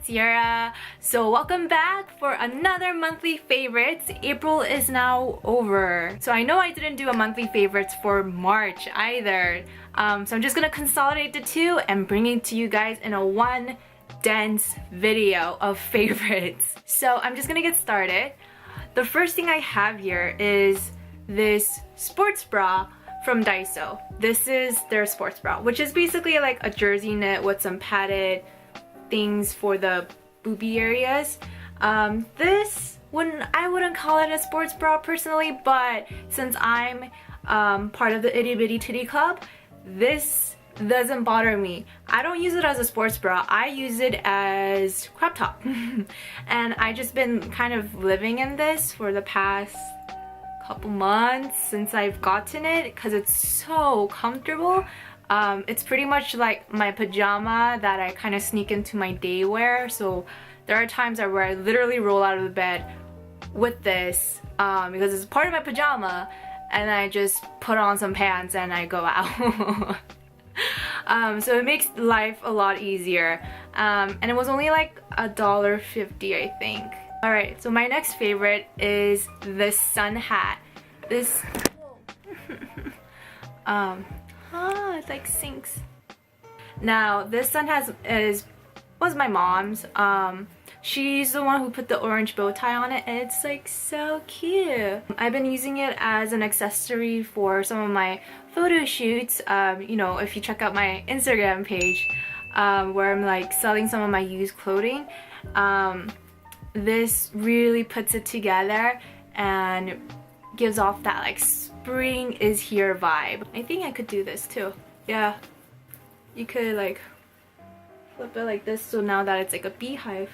it's Yura. So welcome back for another monthly favorites. April is now over. So I know I didn't do a monthly favorites for March either. So I'm just gonna consolidate the two and bring it to you guys in a one dense video of favorites. So I'm just gonna get started. The first thing I have here is this sports bra from Daiso. This is their sports bra, which is basically like a jersey knit with some padded things for the booby areas. I wouldn't call it a sports bra personally, but since I'm part of the Itty Bitty Titty Club, this doesn't bother me. I don't use it as a sports bra. I use it as crop top. And I just been kind of living in this for the past couple months since I've gotten it because it's so comfortable. It's pretty much like my pajama that I kind of sneak into my day wear. So there are times where I literally roll out of the bed with this because it's part of my pajama, and I just put on some pants and I go out. So it makes life a lot easier, and it was only like $1.50 I think. Alright, so my next favorite is this sun hat. This it like sinks. Now this sun hat was my mom's. She's the one who put the orange bow tie on it, and it's like so cute. I've been using it as an accessory for some of my photo shoots. You know, if you check out my Instagram page, where I'm like selling some of my used clothing, this really puts it together and gives off that like spring is here vibe. I think I could do this too. Yeah, you could like flip it like this, so now that it's like a beehive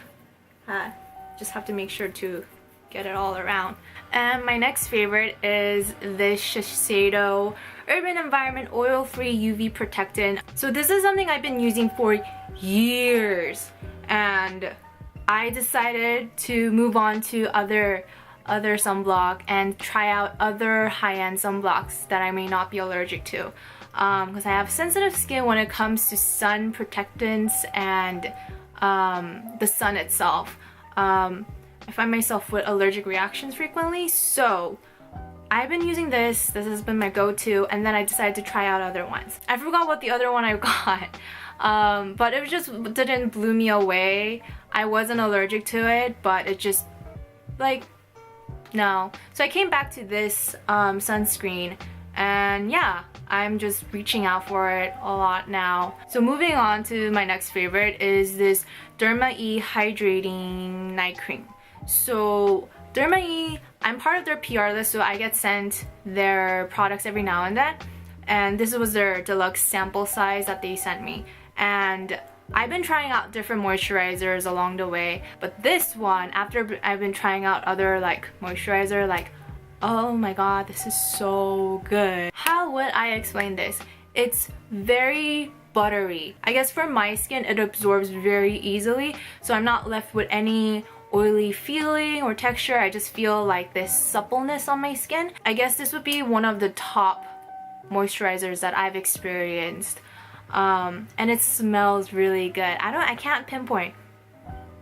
hat, just have to make sure to get it all around. And my next favorite is this Shiseido Urban Environment Oil-Free UV Protectant. So this is something I've been using for years, and I decided to move on to other sunblock and try out other high-end sunblocks that I may not be allergic to, because I have sensitive skin when it comes to sun protectants and the sun itself. I find myself with allergic reactions frequently, so I've been using this. This has been my go-to, and then I decided to try out other ones. I forgot what the other one I got, but it just didn't blow me away. I wasn't allergic to it, but it just like no. So I came back to this sunscreen, and yeah, I'm just reaching out for it a lot now. So moving on to my next favorite is this Derma-E Hydrating Night Cream. So Derma-E, I'm part of their PR list, so I get sent their products every now and then. And this was their deluxe sample size that they sent me. And I've been trying out different moisturizers along the way, but this one, after I've been trying out other like moisturizer, like, oh my god, this is so good. How would I explain this? It's very buttery. I guess for my skin, it absorbs very easily, so I'm not left with any oily feeling or texture. I just feel like this suppleness on my skin. I guess this would be one of the top moisturizers that I've experienced. And it smells really good. I can't pinpoint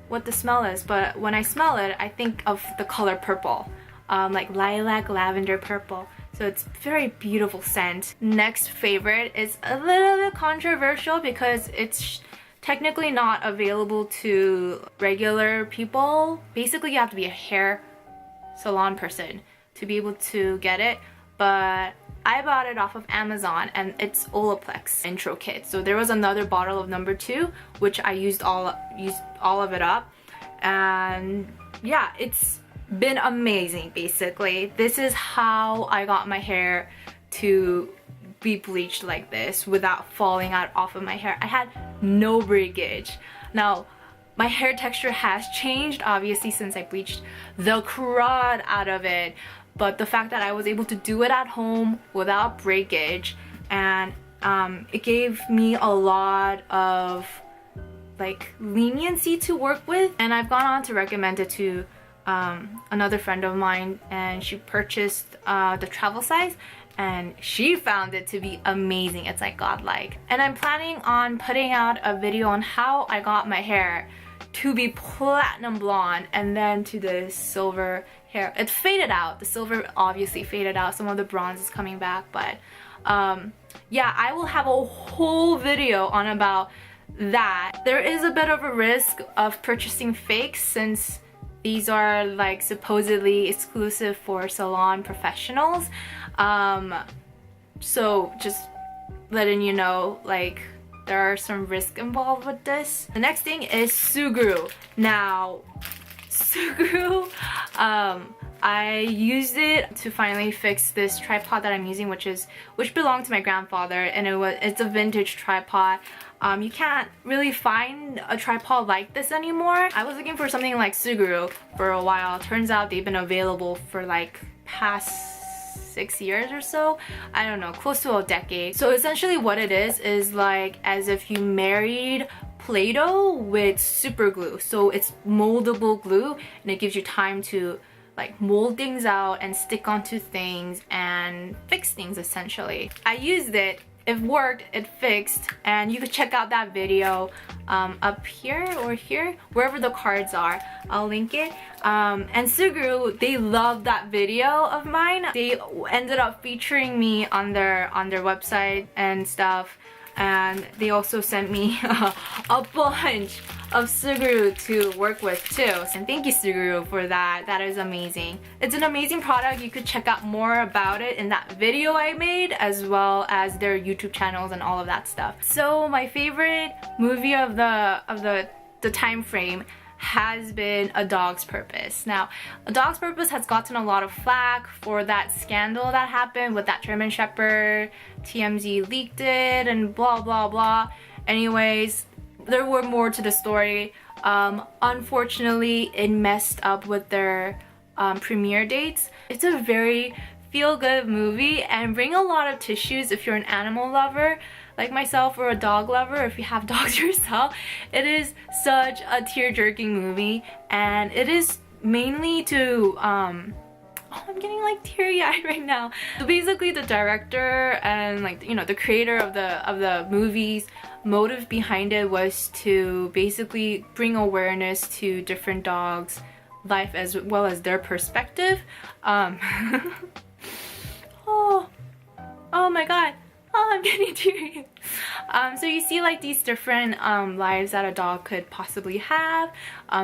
what the smell is, but when I smell it, I think of the color purple, like lilac, lavender, purple. So it's very beautiful scent. Next favorite is a little bit controversial because it's technically not available to regular people. Basically, you have to be a hair salon person to be able to get it, but I bought it off of Amazon, and it's Olaplex intro kit. So there was another bottle of number 2, which I used all of it up, and yeah, it's been amazing. Basically, this is how I got my hair to be bleached like this without falling out off of my hair. I had no breakage. Now my hair texture has changed obviously since I bleached the crud out of it, but the fact that I was able to do it at home without breakage, and it gave me a lot of like leniency to work with, and I've gone on to recommend it to another friend of mine, and she purchased the travel size, and she found it to be amazing. It's like godlike. And I'm planning on putting out a video on how I got my hair to be platinum blonde and then to the silver hair. It faded out. The silver obviously faded out. Some of the bronze is coming back, but yeah, I will have a whole video on about that. There is a bit of a risk of purchasing fakes since these are like supposedly exclusive for salon professionals. So just letting you know, like, there are some risks involved with this. The next thing is Sugru. Now, Sugru, I used it to finally fix this tripod that I'm using, which belonged to my grandfather, and it's a vintage tripod. You can't really find a tripod like this anymore. I was looking for something like Sugru for a while. Turns out they've been available for like past 6 years or so. I don't know, close to a decade. So essentially what it is like as if you married Play-Doh with super glue. So it's moldable glue, and it gives you time to like mold things out and stick onto things and fix things essentially. I used it. It worked, it fixed, and you could check out that video up here or here, wherever the cards are. I'll link it. And Sugru, they loved that video of mine. They ended up featuring me on their website and stuff, and they also sent me a bunch of Sugru to work with too. And thank you, Sugru, for that. That is amazing. It's an amazing product. You could check out more about it in that video I made, as well as their YouTube channels and all of that stuff. So my favorite movie of the time frame has been A Dog's Purpose. Now, A Dog's Purpose has gotten a lot of flack for that scandal that happened with that German Shepherd. TMZ leaked it and blah blah blah. Anyways, there were more to the story. Unfortunately, it messed up with their premiere dates. It's a very feel-good movie and bring a lot of tissues if you're an animal lover like myself, or a dog lover if you have dogs yourself. It is such a tear-jerking movie, and it is mainly to oh, I'm getting like teary-eyed right now. So basically the director and like, you know, the creator of the movies, motive behind it was to basically bring awareness to different dogs' life as well as their perspective. Oh my god. Oh, I'm getting teary. So you see like these different lives that a dog could possibly have,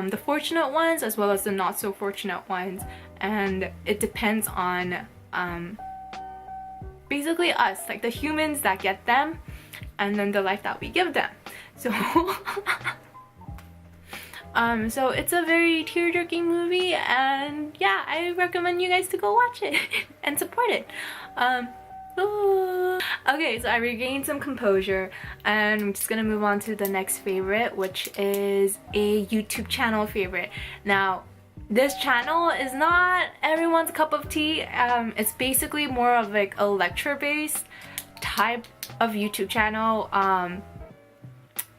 the fortunate ones as well as the not so fortunate ones, and it depends on basically us, like the humans that get them, and then the life that we give them. So so it's a very tear-jerking movie, and yeah, I recommend you guys to go watch it and support it. Okay, so I regained some composure, and I'm just gonna move on to the next favorite, which is a YouTube channel favorite. Now, this channel is not everyone's cup of tea. It's basically more of like a lecture-based type of YouTube channel,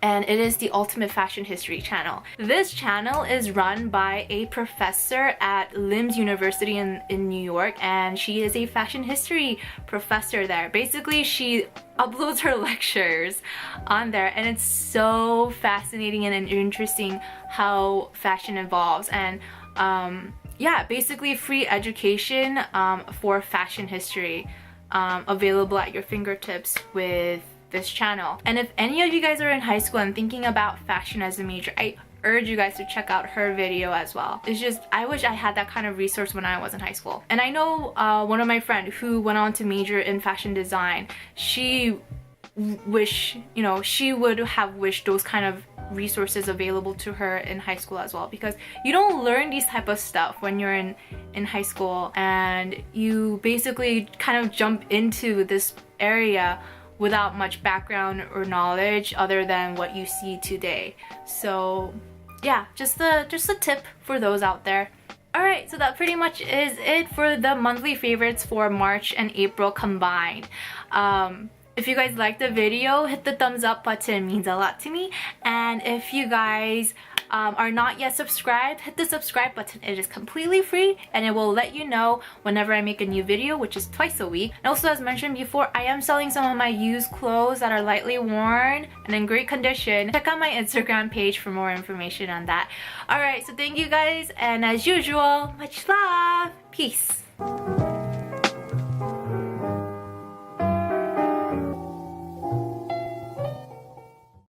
and it is the Ultimate Fashion History channel. This channel is run by a professor at LIMS University in New York, and she is a fashion history professor there. Basically, she uploads her lectures on there, and it's so fascinating and interesting how fashion evolves. And yeah, basically free education for fashion history available at your fingertips with this channel. And if any of you guys are in high school and thinking about fashion as a major, I urge you guys to check out her video as well. It's just, I wish I had that kind of resource when I was in high school. And I know one of my friends who went on to major in fashion design, she would have wished those kind of resources available to her in high school as well, because you don't learn these type of stuff when you're in high school, and you basically kind of jump into this area without much background or knowledge other than what you see today. So yeah, just a tip for those out there. Alright, so that pretty much is it for the monthly favorites for March and April combined. If you guys liked the video, hit the thumbs up button, it means a lot to me. And if you guys are not yet subscribed, hit the subscribe button. It is completely free and it will let you know whenever I make a new video, which is twice a week. And also, as mentioned before, I am selling some of my used clothes that are lightly worn and in great condition. Check out my Instagram page for more information on that. Alright, so thank you guys, and as usual, much love. Peace.